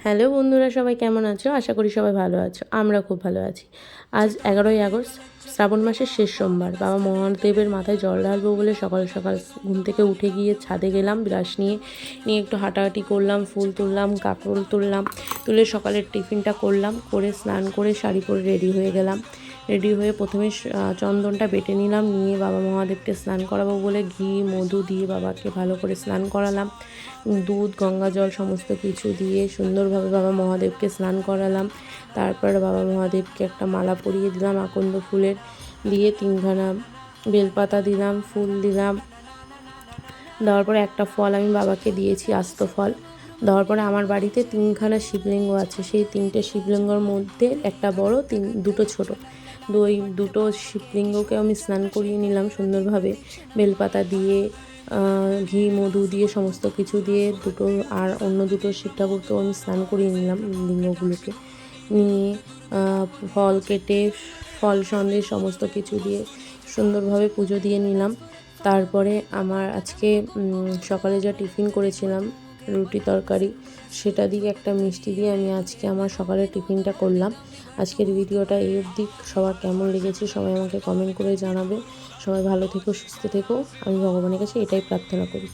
Hello বন্ধুরা, সবাই কেমন আছো? আশা করি সবাই ভালো আছো। আমরা খুব ভালো আছি। আজ 11ই আগস্ট, শ্রাবণ মাসের শেষ সোমবার। বাবা মহাদেবের মাথায় জল ঢালবো বলে সকাল সকাল ঘুম থেকে উঠে গিয়ে ছাদে গেলাম ব্রাশ নিয়ে একটু হাঁটাহাঁটি করলাম, ফুল তুললাম, কাকরোল তুললাম, তুলে সকালের টিফিনটা করলাম, করে স্নান করে শাড়ি পরে রেডি হয়ে গেলাম। রেডি হয়ে প্রথমে চন্দনটা বেটে নিলাম, নিয়ে বাবা মহাদেবকে স্নান করাবো বলে ঘি মধু দিয়ে বাবাকে ভালো করে স্নান করালাম। দুধ গঙ্গা জল সমস্ত কিছু দিয়ে সুন্দরভাবে বাবা মহাদেবকে স্নান করালাম। তারপর বাবা মহাদেবকে একটা মালা পরিয়ে দিলাম আকন্দ ফুলের, দিয়ে 3খানা বেলপাতা দিলাম, ফুল দিলাম। দেওয়ার পরে একটা ফল আমি বাবাকে দিয়েছি, আস্ত ফল। দেওয়ার পরে আমার বাড়িতে 3খানা শিবলিঙ্গ আছে, সেই 3টে শিবলিঙ্গর মধ্যে একটা বড়, দুটো ছোট। ওই দুটো শিবলিঙ্গকে আমি স্নান করিয়ে নিলাম সুন্দরভাবে বেলপাতা দিয়ে, ঘি মধু দিয়ে সমস্ত কিছু দিয়ে দুটো। আর অন্য দুটো শিব ঠাকুরকেও আমি স্নান করিয়ে নিলাম লিঙ্গগুলোকে নিয়ে, ফল কেটে ফল সন্দেশ সমস্ত কিছু দিয়ে সুন্দরভাবে পুজো দিয়ে নিলাম। তারপরে আমার আজকে সকালে যা টিফিন করেছিলাম রুটি তরকারি, সেটা দিয়ে একটা মিষ্টি দিয়ে আমি আজকে আমার সকালের টিফিনটা করলাম। আজকের ভিডিওটা এই অবধি। সবার কেমন লেগেছে সবাই আমাকে কমেন্ট করে জানাবে। সবাই ভালো থেকো, সুস্থ থেকো, আমি ভগবানের কাছে এটাই প্রার্থনা করি।